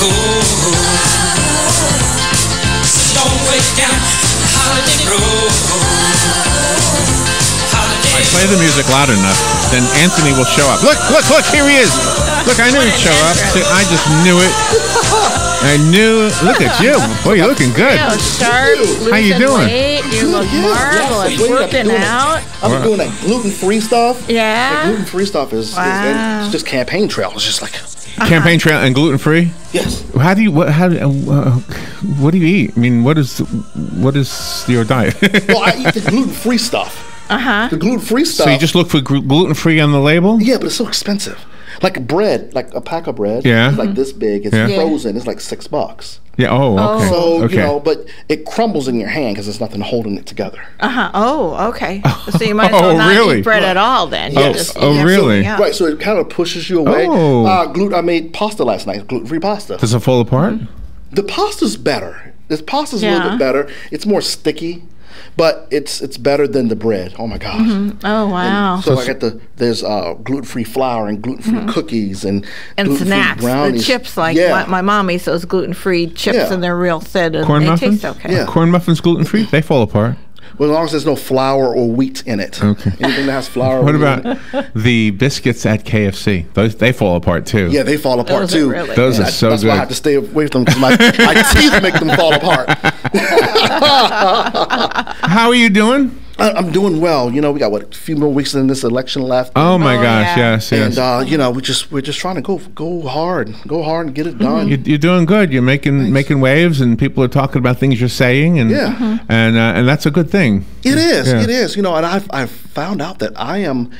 go. Don't break down the holiday road. I play the music loud enough, then Anthony will show up. Look, look, look, here he is. Look, I knew he'd show up. See, I just knew it. I knew. Look at you. Boy, you're looking good. You know, sharp, How you doing? Weight. You look marvelous. Working out. I've been doing that gluten-free stuff. Yeah. The gluten-free stuff is it's just campaign trail. It's just like Campaign trail and gluten free. yes. How do you what do you eat? I mean, what is your diet? Well, I eat the gluten-free stuff. The gluten-free stuff. So you just look for gluten free on the label? Yeah, but it's so expensive. Like bread, like a pack of bread. Yeah. It's like this big. It's Yeah. frozen. It's like $6. Yeah. Oh, okay. So okay. you know, but it crumbles in your hand because there's nothing holding it together. Oh, okay. So you might as well Oh, not really? eat bread at all then. You Yes. just Oh, eat really? everything else. Right, so it kind of pushes you away. Oh. I made pasta last night, gluten-free pasta. Does it fall apart? The pasta's better. This pasta's a Yeah. little bit better. It's more sticky, but it's better than the bread. Oh my gosh. Oh, wow. So I got there's gluten-free flour and gluten-free cookies and gluten-free snacks, the brownies. chips, like yeah. my mom eats those gluten-free chips Yeah. and they're real thin and Corn they muffins? taste okay. Yeah. Corn muffins gluten free? They fall apart. Well, as long as there's no flour or wheat in it. Okay. Anything that has flour. What or wheat in about it, the biscuits at KFC? They fall apart too. yeah, they fall apart Those are too. really Those good. are so That's good. why I have to stay away from them because my teeth make them fall apart. How are you doing? I'm doing well. You know, we got a few more weeks in this election left. Oh my gosh, yeah. yes, yes. And you know, we're just trying to go hard and get it done. You're doing good. You're making waves, and people are talking about things you're saying, and Yeah. and that's a good thing. It is. Yeah. It is. You know, and I've found out that I am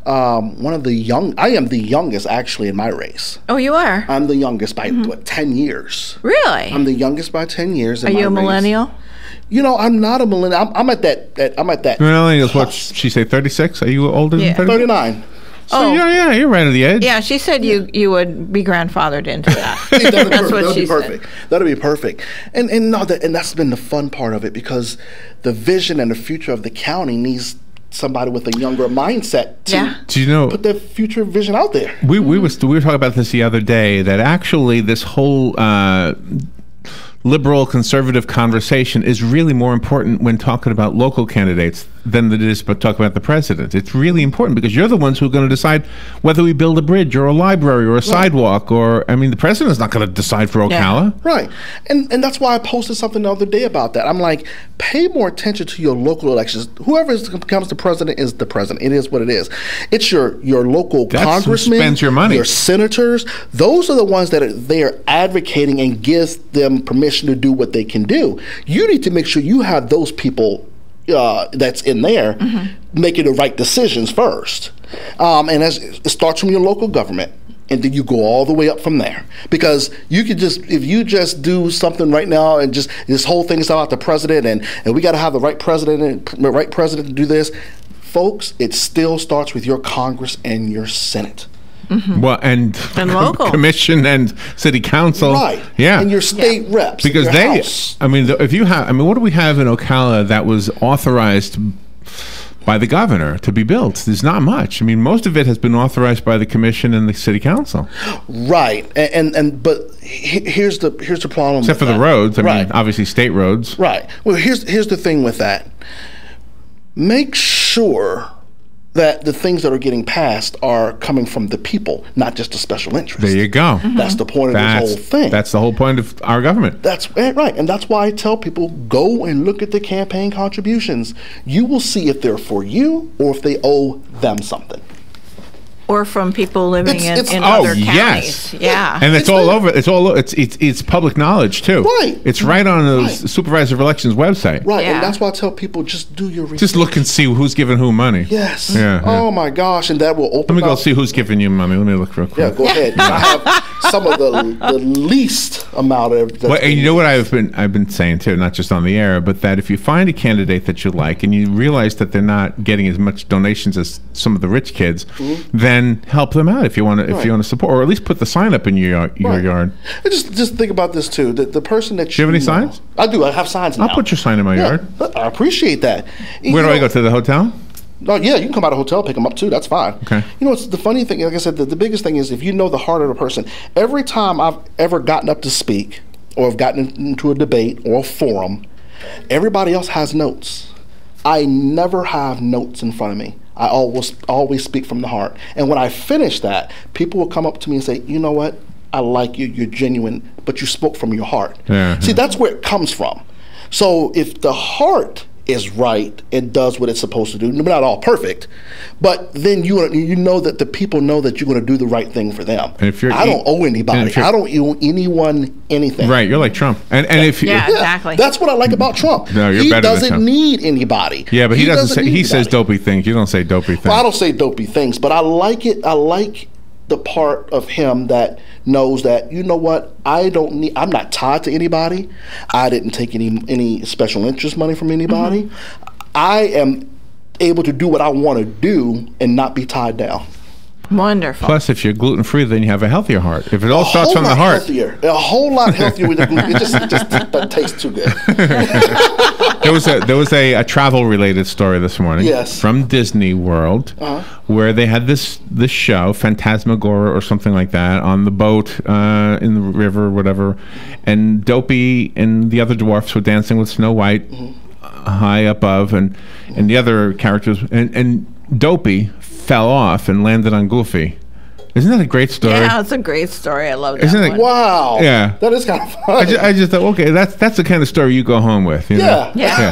one of the young. I am the youngest actually in my race. Oh, you are? I'm the youngest by what 10 years. Really? I'm the youngest by 10 years. Are In you a my race. millennial? You know, I'm not a millennial. I'm at that. I'm at that. Melanie is what cusp. she say? 36? Are you older Yeah. than 30? 39. So Oh. yeah, you're right at the edge. Yeah, she said you would be grandfathered into that. That'd That's what be she perfect. said. That'd be perfect. And no, and that's been the fun part of it because the vision and the future of the county needs somebody with a younger mindset to Yeah. Do you know put their future vision out there. we were talking about this the other day that actually this whole liberal conservative conversation is really more important when talking about local candidates than it is but talking about the president. It's really important because you're the ones who are going to decide whether we build a bridge or a library or a sidewalk or I mean the president's not going to decide for Ocala. Right. And that's why I posted something the other day about that. I'm like, pay more attention to your local elections. Whoever becomes the president is the president. It is what it is. It's your local That's who congressmen, spends your money. your senators. Those are the ones that they are advocating and gives them permission to do what they can do. You need to make sure you have those people that's in there making the right decisions first. And it starts from your local government. And then you go all the way up from there. Because you could if you just do something right now and just this whole thing is about the president and we got to have the right president to do this, folks, it still starts with your Congress and your Senate. Well, and local. commission and city council. Right. Yeah. And your state reps. Because your they, House. I mean, if you have, I mean, what do we have in Ocala that was authorized by the governor to be built? There's not much. I mean, most of it has been authorized by the commission and the city council, Right. But here's the problem. except for with the that. roads. I Right. mean, obviously state roads. Right. Well, here's the thing with that. Make sure that the things that are getting passed are coming from the people, not just a special interest. There you go. That's the point of this whole thing. That's the whole point of our government. That's right. And that's why I tell people, go and look at the campaign contributions. You will see if they're for you or if they owe them something. Or from people living It's- in oh, other yes. counties. Yeah. And it's It's all there. over. It's public knowledge too. Right. It's right on the Right. supervisor of elections website. Right. Yeah. And that's why I tell people, just do your research. Just look and see who's giving who money. Yes. Yeah, yeah. Oh, my gosh. And that will open Let me go up. see who's giving you money. Let me look real quick. Yeah, go ahead. I have some of the least amount of. Well, and you know what I've been saying too, not just on the air, but that if you find a candidate that you like and you realize that they're not getting as much donations as some of the rich kids, then help them out if you want to support, or at least put the sign up in your Right. yard. And just think about this too. The person that Do you have any know- signs? I do. I have signs now. I'll put your sign in my Yeah, yard. I appreciate that. Where do I go, to the hotel? No, yeah, you can come out of the hotel, pick them up too. That's fine. Okay. You know, it's the funny thing. Like I said, the biggest thing is if you know the heart of the person. Every time I've ever gotten up to speak, or have gotten into a debate or a forum, everybody else has notes. I never have notes in front of me. I always speak from the heart. And when I finish that, people will come up to me and say, you know what? I like you. You're genuine, but you spoke from your heart. Yeah. See, that's where it comes from. So if the heart is right and does what it's supposed to do, we're not all perfect, but then you know that the people know that you're going to do the right thing for them. And if you're I don't owe anybody. I don't owe anyone anything. Right, you're like Trump. And if you, Yeah, exactly. That's what I like about Trump. No, you're he better than doesn't Trump. need anybody. Yeah, but he doesn't say, need he says anybody. dopey things. You don't say dopey things. Well, I don't say dopey things, but I like it. I like the part of him that knows that, you know what, I'm not tied to anybody. I didn't take any special interest money from anybody. Mm-hmm. I am able to do what I want to do and not be tied down. Wonderful. Plus, if you're gluten free, then you have a healthier heart. If it all starts from the heart, A whole lot healthier with the gluten. It just that tastes too good. there was a travel related story this morning. Yes. From Disney World, where they had this show, Phantasmagoria or something like that, on the boat in the river, or whatever, and Dopey and the other dwarfs were dancing with Snow White high above, and the other characters, and Dopey fell off and landed on Goofy. Isn't that a great story? Yeah, it's a great story. I love that Isn't it- one. Wow. Yeah. That is kind of funny. I just thought, okay, that's the kind of story you go home with. You know? Yeah.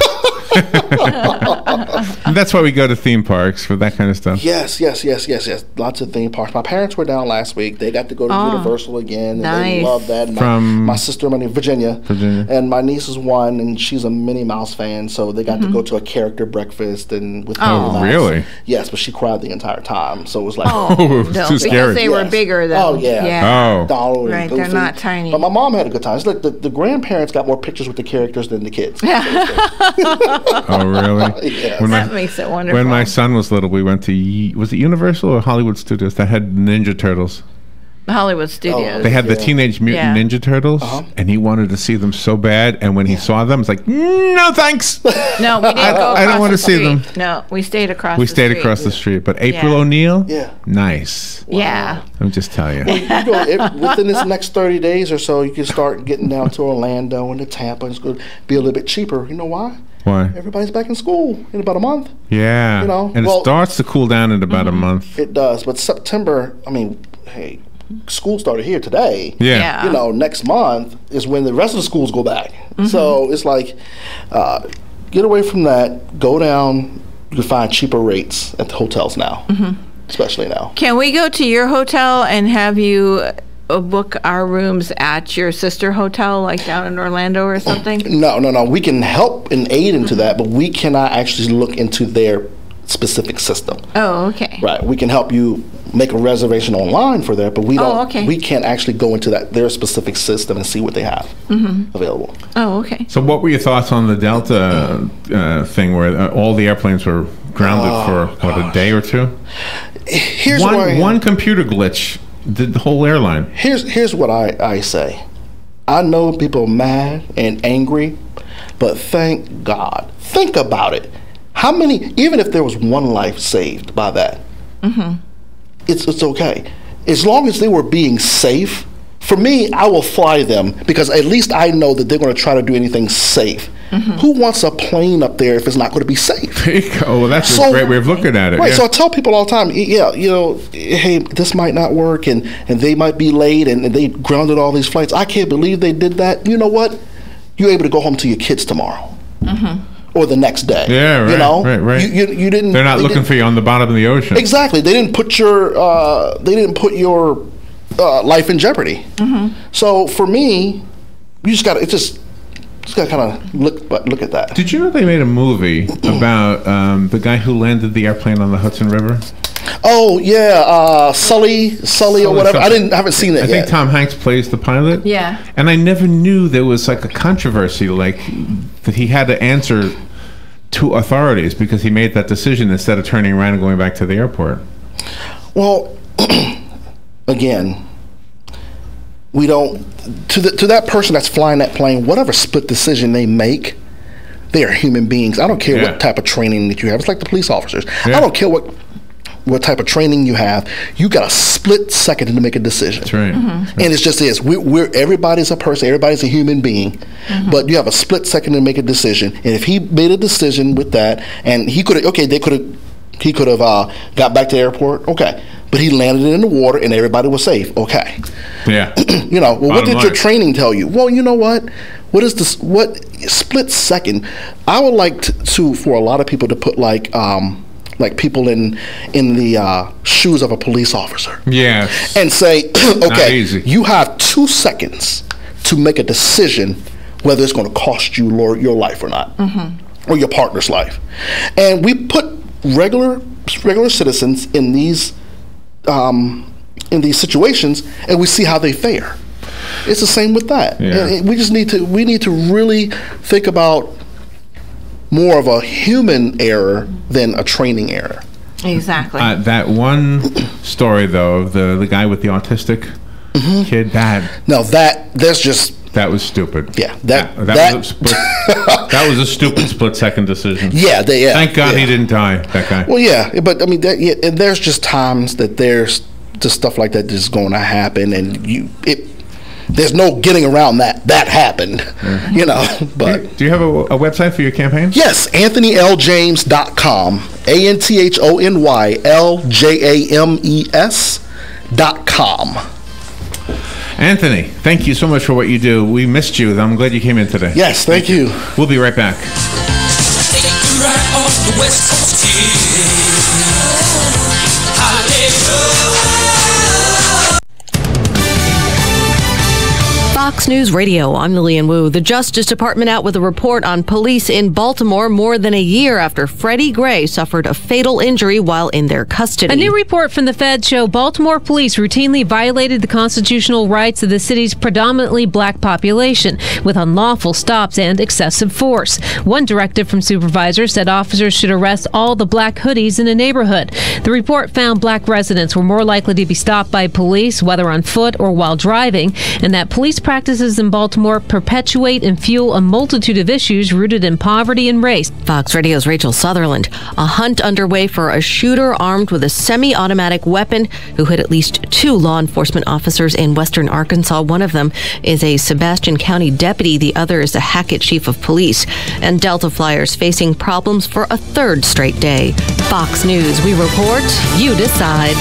And that's why we go to theme parks for that kind of stuff. Yes. Lots of theme parks. My parents were down last week. They got to go to Universal again, and they nice. love that. My sister, Virginia, and my niece is one, and she's a Minnie Mouse fan, so they got to go to a character breakfast and with Minnie Mouse. Really? Yes, but she cried the entire time, so it was like, Oh, it was No, too because scary. they were Yes. bigger than. Oh, yeah. Oh. Donald and Right, they're Goofy. not tiny. But my mom had a good time. It's like the grandparents got more pictures with the characters than the kids. Oh, really? Yes. When That makes it wonderful. When my son was little, we went to, was it Universal or Hollywood Studios that had Ninja Turtles? Hollywood Studios. They had the Yeah. Teenage Mutant Yeah. Ninja Turtles, and he wanted to see them so bad. And when he saw them, it's like, no thanks. No, we didn't go across I don't want the to see street. them. No, we stayed across We the stayed street. across the street. But April Yeah. O'Neil, Yeah. nice. Yeah. Let me just tell you. Within this next 30 days or so, you can start getting down to Orlando and to Tampa. It's going to be a little bit cheaper. You know why? Why? Everybody's back in school in about a month. Yeah. You know, and it well- starts to cool down in about a month. It does. But September, I mean, hey, school started here today. Yeah. Yeah. You know, next month is when the rest of the schools go back. So it's like, get away from that. Go down. You can find cheaper rates at the hotels now, especially now. Can we go to your hotel and have you book our rooms at your sister hotel, like down in Orlando or something? No. We can help and aid into that, but we cannot actually look into their specific system. Oh, okay. Right. We can help you make a reservation online for that, but we don't. Oh, okay. We can't actually go into their specific system and see what they have available. Oh, okay. So, what were your thoughts on the Delta thing, where all the airplanes were grounded for a day or two? Here's where I am. One computer glitch did the whole airline. Here's what I say. I know people are mad and angry, but thank God. Think about it. How many? Even if there was one life saved by that, it's okay. As long as they were being safe. For me, I will fly them because at least I know that they're going to try to do anything safe. Who wants a plane up there if it's not going to be safe? There you go. Well, that's So- a great way of looking at it. Right, yeah. so I tell people all the time, yeah, you know, hey, this might not work, and they might be late, and they grounded all these flights. I can't believe they did that. You know what? You're able to go home to your kids tomorrow, or the next day. Yeah, right, You know, right. You didn't. They're not they looking didn't- for you on the bottom of the ocean. Exactly. They didn't put your life in jeopardy. So for me, you just got to kind of look at that. Did you know they made a movie about the guy who landed the airplane on the Hudson River? Oh yeah, Sully or whatever. something. I haven't seen that I yet. think Tom Hanks plays the pilot. Yeah. And I never knew there was like a controversy, like that he had to answer to authorities because he made that decision instead of turning around and going back to the airport. Well, again, we don't to that person that's flying that plane. Whatever split decision they make, They are human beings. I don't care Yeah. what type of training that you have. It's like the police officers. Yeah. I don't care what type of training you have. You got a split second to make a decision. That's right. Mm-hmm. And it's just this. We're everybody's a person. Everybody's a human being. But you have a split second to make a decision. And if he made a decision with that, and he could have, he could have got back to the airport. Okay. But he landed in the water and everybody was safe. Okay. Yeah. Well, what Bottom did line. your training tell you? Well, you know what? What is this? What split second? I would like to for a lot of people to put like people in the shoes of a police officer. Yes. And say, okay, easy. you have 2 seconds to make a decision whether it's going to cost you your life or not, or your partner's life. And we put regular citizens in these situations, and we see how they fare. It's the same with that. Yeah. And we need to really think about more of a human error than a training error. Exactly. That one story, though, of the guy with the autistic kid, Now that's just that was stupid. Yeah, that was a stupid split-second decision. yeah. Thank God yeah. he didn't die, that guy. Well, yeah, but I mean, and there's just times that there's just stuff like that that's going to happen, and there's no getting around that. That happened, But Do you have a website for your campaign? yes, AnthonyLJames.com, AnthonyLJames.com. Anthony, thank you so much for what you do. We missed you. I'm glad you came in today. Yes, thank you. We'll be right back. Take you right off the West Coast here. Fox News Radio, I'm Lillian Wu. The Justice Department out with a report on police in Baltimore more than a year after Freddie Gray suffered a fatal injury while in their custody. A new report from the feds show Baltimore police routinely violated the constitutional rights of the city's predominantly black population with unlawful stops and excessive force. One directive from supervisors said officers should arrest all the black hoodies in a neighborhood. The report found black residents were more likely to be stopped by police, whether on foot or while driving, and that police practices in Baltimore perpetuate and fuel a multitude of issues rooted in poverty and race. Fox Radio's Rachel Sutherland. A hunt underway for a shooter armed with a semi-automatic weapon who hit at least 2 law enforcement officers in western Arkansas. One of them is a Sebastian County deputy. The other is a Hackett chief of police. And Delta flyers facing problems for a 3rd straight day. Fox News, we report, you decide.